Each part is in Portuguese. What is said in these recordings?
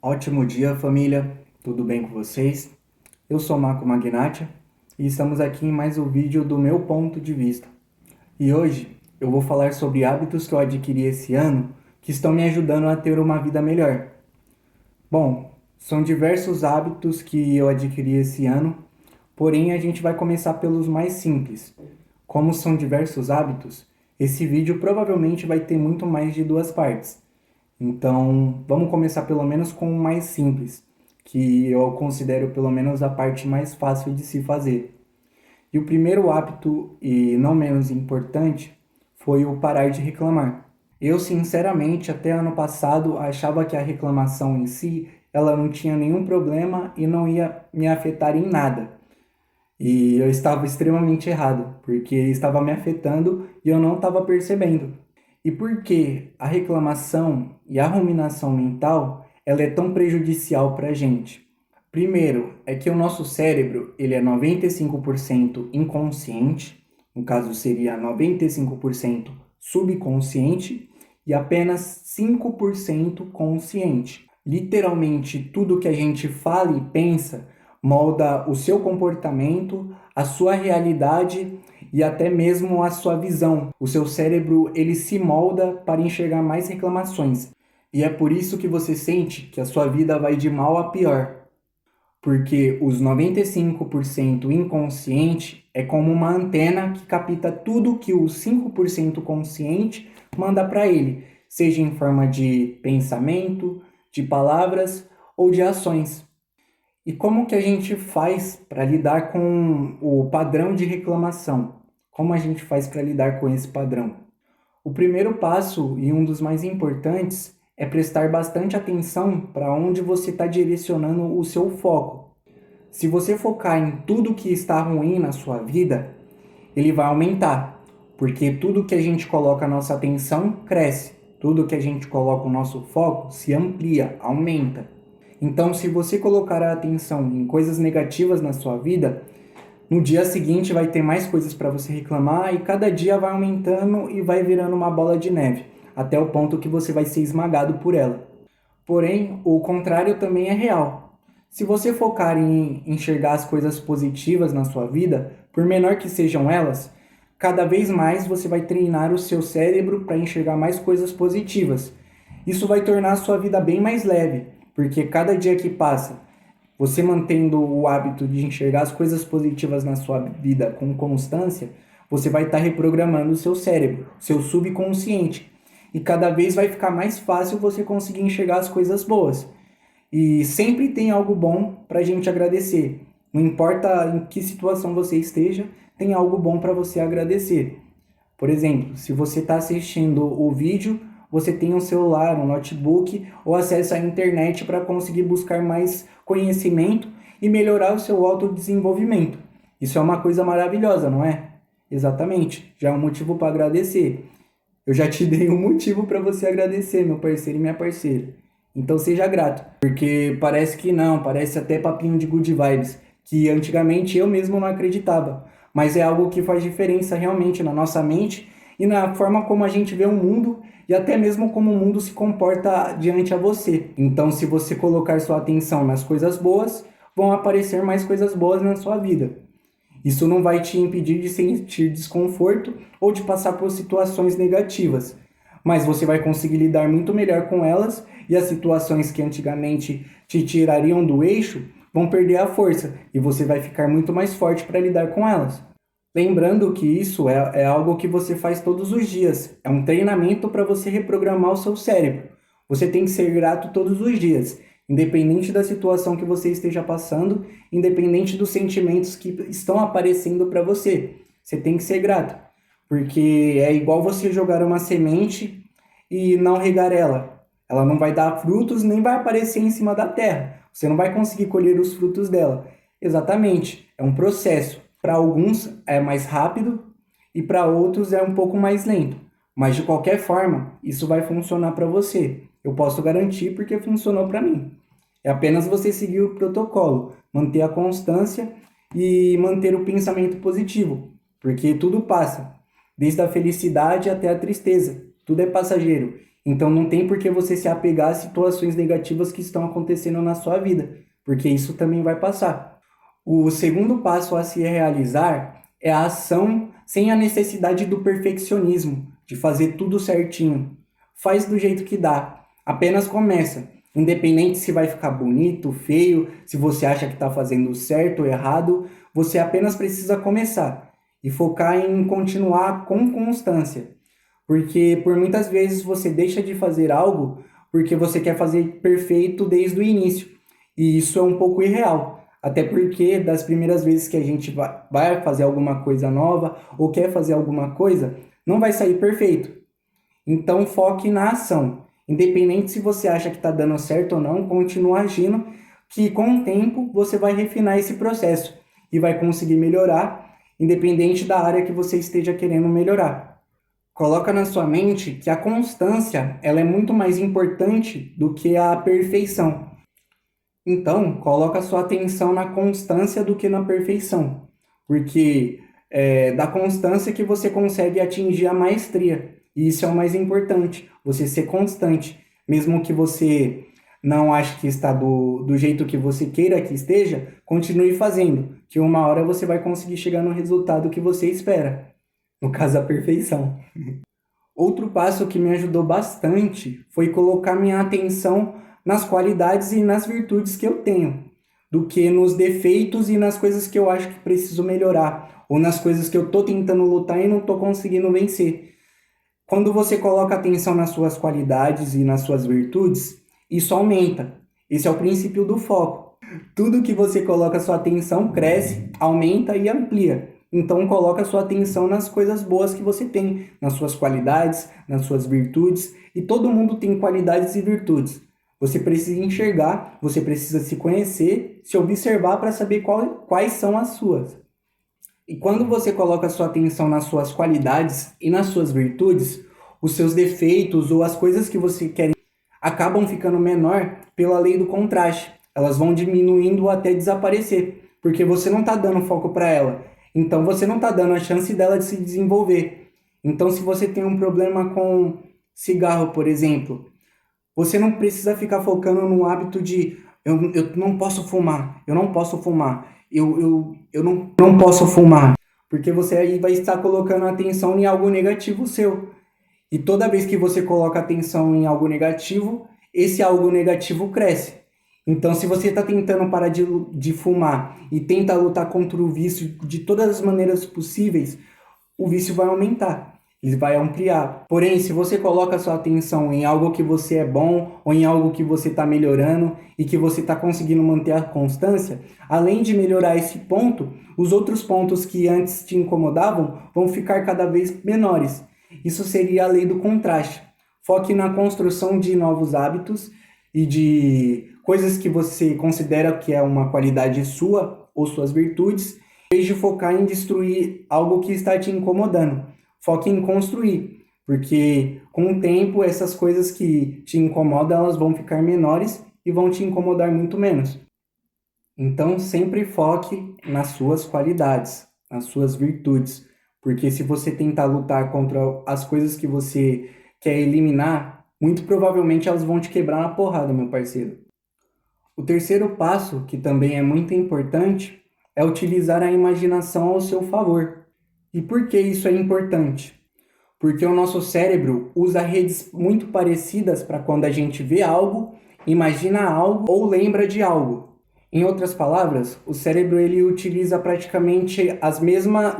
Ótimo dia, família. Tudo bem com vocês? Eu sou Marco Magnati e estamos aqui em mais um vídeo do meu ponto de vista. E hoje eu vou falar sobre hábitos que eu adquiri esse ano que estão me ajudando a ter uma vida melhor. Bom, são diversos hábitos que eu adquiri esse ano, porém a gente vai começar pelos mais simples. Como são diversos hábitos, esse vídeo provavelmente vai ter muito mais de duas partes. Então, vamos começar pelo menos com o mais simples, que eu considero pelo menos a parte mais fácil de se fazer. E o primeiro hábito, e não menos importante, foi o parar de reclamar. Eu, sinceramente, até ano passado, achava que a reclamação em si, ela não tinha nenhum problema e não ia me afetar em nada. E eu estava extremamente errado, porque estava me afetando e eu não estava percebendo. E por que a reclamação e a ruminação mental ela é tão prejudicial para a gente? Primeiro, é que o nosso cérebro ele é 95% inconsciente, no caso seria 95% subconsciente e apenas 5% consciente. Literalmente, tudo que a gente fala e pensa molda o seu comportamento, a sua realidade e até mesmo a sua visão. O seu cérebro ele se molda para enxergar mais reclamações. E é por isso que você sente que a sua vida vai de mal a pior. Porque os 95% inconsciente é como uma antena que capta tudo que o 5% consciente manda para ele, seja em forma de pensamento, de palavras ou de ações. E como que a gente faz para lidar com o padrão de reclamação? Como a gente faz para lidar com esse padrão? O primeiro passo e um dos mais importantes é prestar bastante atenção para onde você está direcionando o seu foco. Se você focar em tudo que está ruim na sua vida, ele vai aumentar, porque tudo que a gente coloca a nossa atenção cresce, tudo que a gente coloca o nosso foco se amplia, aumenta. Então, se você colocar a atenção em coisas negativas na sua vida, no dia seguinte vai ter mais coisas para você reclamar e cada dia vai aumentando e vai virando uma bola de neve, até o ponto que você vai ser esmagado por ela. Porém, o contrário também é real. Se você focar em enxergar as coisas positivas na sua vida, por menor que sejam elas, cada vez mais você vai treinar o seu cérebro para enxergar mais coisas positivas. Isso vai tornar a sua vida bem mais leve, porque cada dia que passa, você mantendo o hábito de enxergar as coisas positivas na sua vida com constância, você vai estar reprogramando o seu cérebro, seu subconsciente. E cada vez vai ficar mais fácil você conseguir enxergar as coisas boas. E sempre tem algo bom para a gente agradecer. Não importa em que situação você esteja, tem algo bom para você agradecer. Por exemplo, se você está assistindo o vídeo, você tem um celular, um notebook ou acesso à internet para conseguir buscar mais conhecimento e melhorar o seu autodesenvolvimento. Isso é uma coisa maravilhosa, não é? Exatamente, já é um motivo para agradecer. Eu já te dei um motivo para você agradecer, meu parceiro e minha parceira. Então seja grato, porque parece que não, parece até papinho de good vibes, que antigamente eu mesmo não acreditava, mas é algo que faz diferença realmente na nossa mente e na forma como a gente vê o mundo e até mesmo como o mundo se comporta diante a você. Então, se você colocar sua atenção nas coisas boas, vão aparecer mais coisas boas na sua vida. Isso não vai te impedir de sentir desconforto ou de passar por situações negativas, mas você vai conseguir lidar muito melhor com elas e as situações que antigamente te tirariam do eixo vão perder a força e você vai ficar muito mais forte para lidar com elas. Lembrando que isso é algo que você faz todos os dias, é um treinamento para você reprogramar o seu cérebro. Você tem que ser grato todos os dias, independente da situação que você esteja passando, independente dos sentimentos que estão aparecendo para você. Você tem que ser grato, porque é igual você jogar uma semente e não regar ela. Ela não vai dar frutos nem vai aparecer em cima da terra. Você não vai conseguir colher os frutos dela. Exatamente, é um processo. Para alguns é mais rápido e para outros é um pouco mais lento. Mas de qualquer forma, isso vai funcionar para você. Eu posso garantir porque funcionou para mim. É apenas você seguir o protocolo, manter a constância e manter o pensamento positivo, porque tudo passa, desde a felicidade até a tristeza. Tudo é passageiro. Então não tem por que você se apegar a situações negativas que estão acontecendo na sua vida, porque isso também vai passar. O segundo passo a se realizar é a ação sem a necessidade do perfeccionismo, de fazer tudo certinho. Faz do jeito que dá, apenas começa. Independente se vai ficar bonito, feio, se você acha que está fazendo certo ou errado, você apenas precisa começar e focar em continuar com constância. Porque por muitas vezes você deixa de fazer algo porque você quer fazer perfeito desde o início. E isso é um pouco irreal. Até porque das primeiras vezes que a gente vai fazer alguma coisa nova ou quer fazer alguma coisa, não vai sair perfeito. Então foque na ação. Independente se você acha que está dando certo ou não, continue agindo, que com o tempo você vai refinar esse processo e vai conseguir melhorar, independente da área que você esteja querendo melhorar. Coloca na sua mente que a constância ela é muito mais importante do que a perfeição. Então, coloca sua atenção na constância do que na perfeição, porque é da constância que você consegue atingir a maestria. E isso é o mais importante, você ser constante. Mesmo que você não ache que está do jeito que você queira que esteja, continue fazendo, que uma hora você vai conseguir chegar no resultado que você espera. No caso, a perfeição. Outro passo que me ajudou bastante foi colocar minha atenção nas qualidades e nas virtudes que eu tenho, do que nos defeitos e nas coisas que eu acho que preciso melhorar, ou nas coisas que eu estou tentando lutar e não estou conseguindo vencer. Quando você coloca atenção nas suas qualidades e nas suas virtudes, isso aumenta. Esse é o princípio do foco. Tudo que você coloca sua atenção cresce, aumenta e amplia. Então coloca sua atenção nas coisas boas que você tem, nas suas qualidades, nas suas virtudes, e todo mundo tem qualidades e virtudes. Você precisa enxergar, você precisa se conhecer, se observar para saber quais são as suas. E quando você coloca sua atenção nas suas qualidades e nas suas virtudes, os seus defeitos ou as coisas que você quer acabam ficando menor pela lei do contraste. Elas vão diminuindo até desaparecer, porque você não está dando foco para ela. Então você não está dando a chance dela de se desenvolver. Então se você tem um problema com cigarro, por exemplo, você não precisa ficar focando no hábito de eu não posso fumar, eu não posso fumar, eu não posso fumar. Porque você aí vai estar colocando atenção em algo negativo seu. E toda vez que você coloca atenção em algo negativo, esse algo negativo cresce. Então, se você está tentando parar de fumar e tenta lutar contra o vício de todas as maneiras possíveis, o vício vai aumentar, ele vai ampliar. Porém, se você coloca sua atenção em algo que você é bom ou em algo que você está melhorando e que você está conseguindo manter a constância, além de melhorar esse ponto, os outros pontos que antes te incomodavam vão ficar cada vez menores. Isso seria a lei do contraste. Foque na construção de novos hábitos e de coisas que você considera que é uma qualidade sua ou suas virtudes, em vez de focar em destruir algo que está te incomodando. Foque em construir, porque com o tempo essas coisas que te incomodam, elas vão ficar menores e vão te incomodar muito menos. Então sempre foque nas suas qualidades, nas suas virtudes, porque se você tentar lutar contra as coisas que você quer eliminar, muito provavelmente elas vão te quebrar na porrada, meu parceiro. O terceiro passo, que também é muito importante, é utilizar a imaginação ao seu favor. E por que isso é importante? Porque o nosso cérebro usa redes muito parecidas para quando a gente vê algo, imagina algo ou lembra de algo. Em outras palavras, o cérebro ele utiliza praticamente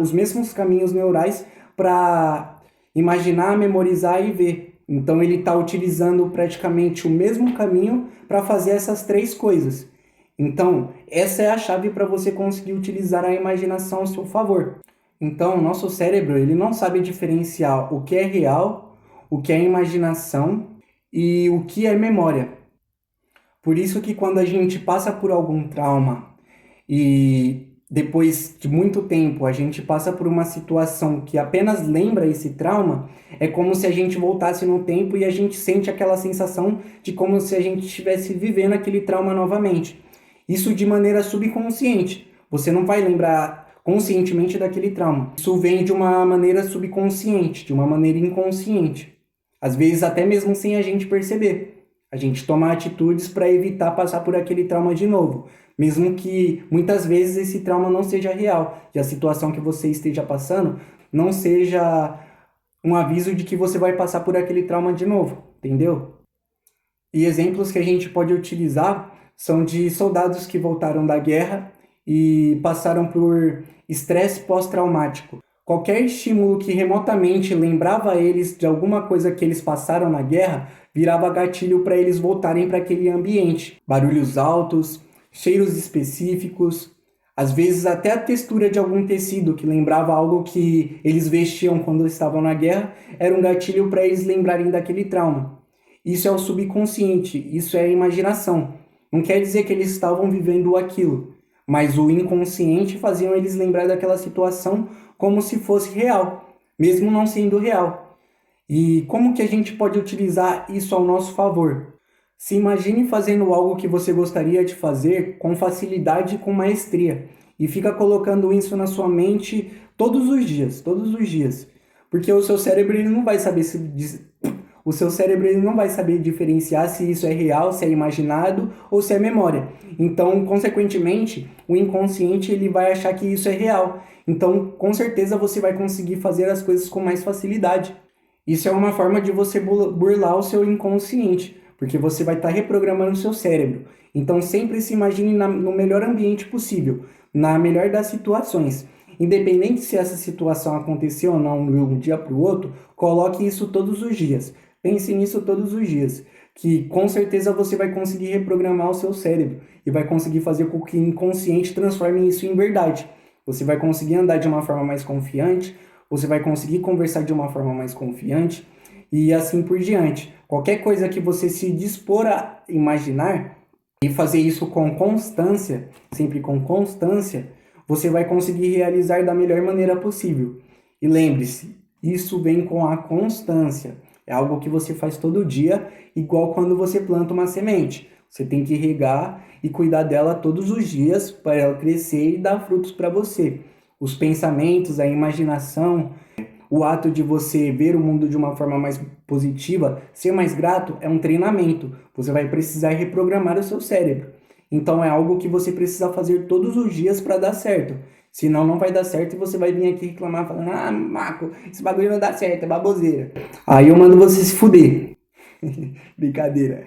os mesmos caminhos neurais para imaginar, memorizar e ver. Então ele está utilizando praticamente o mesmo caminho para fazer essas três coisas. Então, essa é a chave para você conseguir utilizar a imaginação ao seu favor. Então, o nosso cérebro ele não sabe diferenciar o que é real, o que é imaginação e o que é memória. Por isso que quando a gente passa por algum trauma e depois de muito tempo a gente passa por uma situação que apenas lembra esse trauma, é como se a gente voltasse no tempo e a gente sente aquela sensação de como se a gente estivesse vivendo aquele trauma novamente. Isso de maneira subconsciente. Você não vai lembrar conscientemente daquele trauma. Isso vem de uma maneira subconsciente, de uma maneira inconsciente. Às vezes até mesmo sem a gente perceber. A gente toma atitudes para evitar passar por aquele trauma de novo, mesmo que muitas vezes esse trauma não seja real e a situação que você esteja passando não seja um aviso de que você vai passar por aquele trauma de novo, entendeu? E exemplos que a gente pode utilizar são de soldados que voltaram da guerra e passaram por estresse pós-traumático. Qualquer estímulo que remotamente lembrava eles de alguma coisa que eles passaram na guerra virava gatilho para eles voltarem para aquele ambiente. Barulhos altos, cheiros específicos, às vezes até a textura de algum tecido que lembrava algo que eles vestiam quando estavam na guerra era um gatilho para eles lembrarem daquele trauma. Isso é o subconsciente, isso é a imaginação. Não quer dizer que eles estavam vivendo aquilo, mas o inconsciente fazia eles lembrar daquela situação como se fosse real, mesmo não sendo real. E como que a gente pode utilizar isso ao nosso favor? Se imagine fazendo algo que você gostaria de fazer com facilidade e com maestria, e fica colocando isso na sua mente todos os dias. Porque o seu cérebro ele não vai saber o seu cérebro ele não vai saber diferenciar se isso é real, se é imaginado ou se é memória. Então, consequentemente, o inconsciente ele vai achar que isso é real. Então, com certeza você vai conseguir fazer as coisas com mais facilidade. Isso é uma forma de você burlar o seu inconsciente, porque você vai estar reprogramando o seu cérebro. Então, sempre se imagine no melhor ambiente possível, na melhor das situações. Independente se essa situação aconteceu ou não de um dia para o outro, coloque isso todos os dias. Pense nisso todos os dias, que com certeza você vai conseguir reprogramar o seu cérebro e vai conseguir fazer com que o inconsciente transforme isso em verdade. Você vai conseguir andar de uma forma mais confiante, você vai conseguir conversar de uma forma mais confiante e assim por diante. Qualquer coisa que você se dispor a imaginar e fazer isso com constância, sempre com constância, você vai conseguir realizar da melhor maneira possível. E lembre-se, isso vem com a constância. É algo que você faz todo dia, igual quando você planta uma semente. Você tem que regar e cuidar dela todos os dias para ela crescer e dar frutos para você. Os pensamentos, a imaginação, o ato de você ver o mundo de uma forma mais positiva, ser mais grato, é um treinamento. Você vai precisar reprogramar o seu cérebro. Então é algo que você precisa fazer todos os dias para dar certo. Senão não vai dar certo e você vai vir aqui reclamar falando: ah, Marco, esse bagulho não dá certo, é baboseira. Aí eu mando você se fuder. Brincadeira.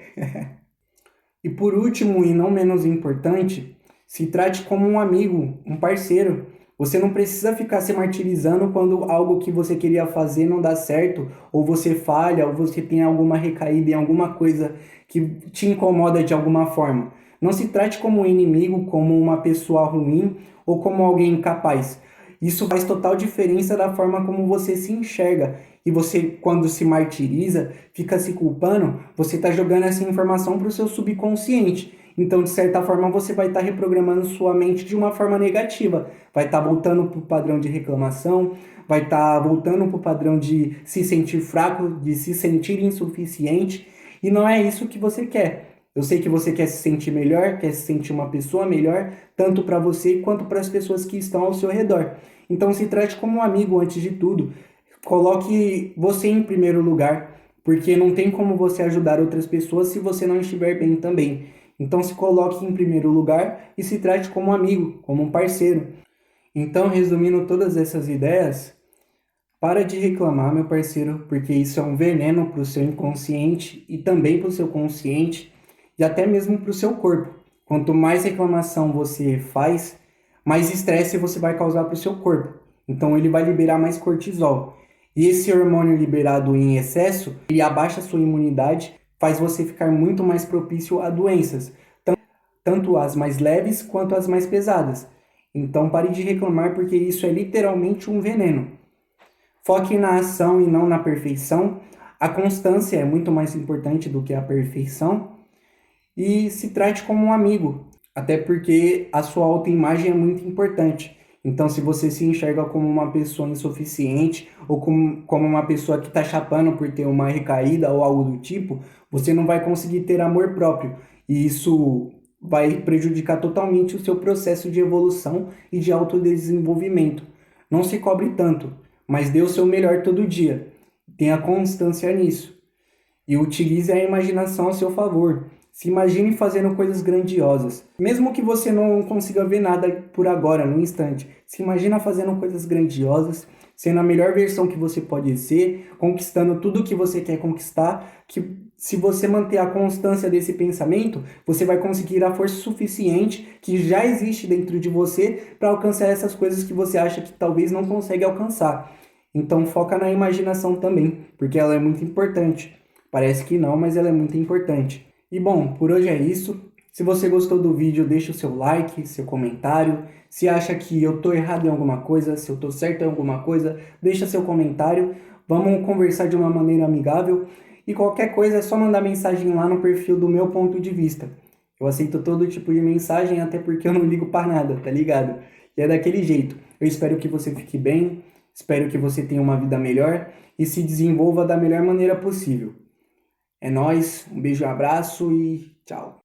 E por último e não menos importante, se trate como um amigo, um parceiro. Você não precisa ficar se martirizando quando algo que você queria fazer não dá certo, ou você falha, ou você tem alguma recaída em alguma coisa que te incomoda de alguma forma. Não se trate como um inimigo, como uma pessoa ruim ou como alguém incapaz. Isso faz total diferença da forma como você se enxerga. E você, quando se martiriza, fica se culpando, você está jogando essa informação para o seu subconsciente. Então, de certa forma, você vai estar reprogramando sua mente de uma forma negativa. Vai estar voltando para o padrão de reclamação, vai estar voltando para o padrão de se sentir fraco, de se sentir insuficiente. E não é isso que você quer. Eu sei que você quer se sentir melhor, quer se sentir uma pessoa melhor, tanto para você quanto para as pessoas que estão ao seu redor. Então se trate como um amigo antes de tudo. Coloque você em primeiro lugar, porque não tem como você ajudar outras pessoas se você não estiver bem também. Então se coloque em primeiro lugar e se trate como um amigo, como um parceiro. Então, resumindo todas essas ideias, para de reclamar, meu parceiro, porque isso é um veneno para o seu inconsciente e também para o seu consciente e até mesmo para o seu corpo. Quanto mais reclamação você faz, mais estresse você vai causar para o seu corpo. Então ele vai liberar mais cortisol. E esse hormônio liberado em excesso, ele abaixa a sua imunidade, faz você ficar muito mais propício a doenças, tanto as mais leves quanto as mais pesadas. Então pare de reclamar, porque isso é literalmente um veneno. Foque na ação e não na perfeição. A constância é muito mais importante do que a perfeição. E se trate como um amigo, até porque a sua autoimagem é muito importante. Então, se você se enxerga como uma pessoa insuficiente ou como uma pessoa que está chapando por ter uma recaída ou algo do tipo, você não vai conseguir ter amor próprio. E isso vai prejudicar totalmente o seu processo de evolução e de autodesenvolvimento. Não se cobre tanto, mas dê o seu melhor todo dia. Tenha constância nisso. e utilize a imaginação a seu favor. Se imagine fazendo coisas grandiosas. Mesmo que você não consiga ver nada por agora, no instante. Se imagina fazendo coisas grandiosas, sendo a melhor versão que você pode ser, conquistando tudo que você quer conquistar, que se você manter a constância desse pensamento, você vai conseguir a força suficiente que já existe dentro de você para alcançar essas coisas que você acha que talvez não consegue alcançar. Então foca na imaginação também, porque ela é muito importante. Parece que não, mas ela é muito importante. E bom, por hoje é isso. Se você gostou do vídeo, deixa o seu like, seu comentário. Se acha que eu tô errado em alguma coisa, se eu tô certo em alguma coisa, deixa seu comentário. Vamos conversar de uma maneira amigável. E qualquer coisa é só mandar mensagem lá no perfil do meu ponto de vista. Eu aceito todo tipo de mensagem, até porque eu não ligo para nada, tá ligado? E é daquele jeito. Eu espero que você fique bem, espero que você tenha uma vida melhor e se desenvolva da melhor maneira possível. É nóis, um beijo, um abraço e tchau.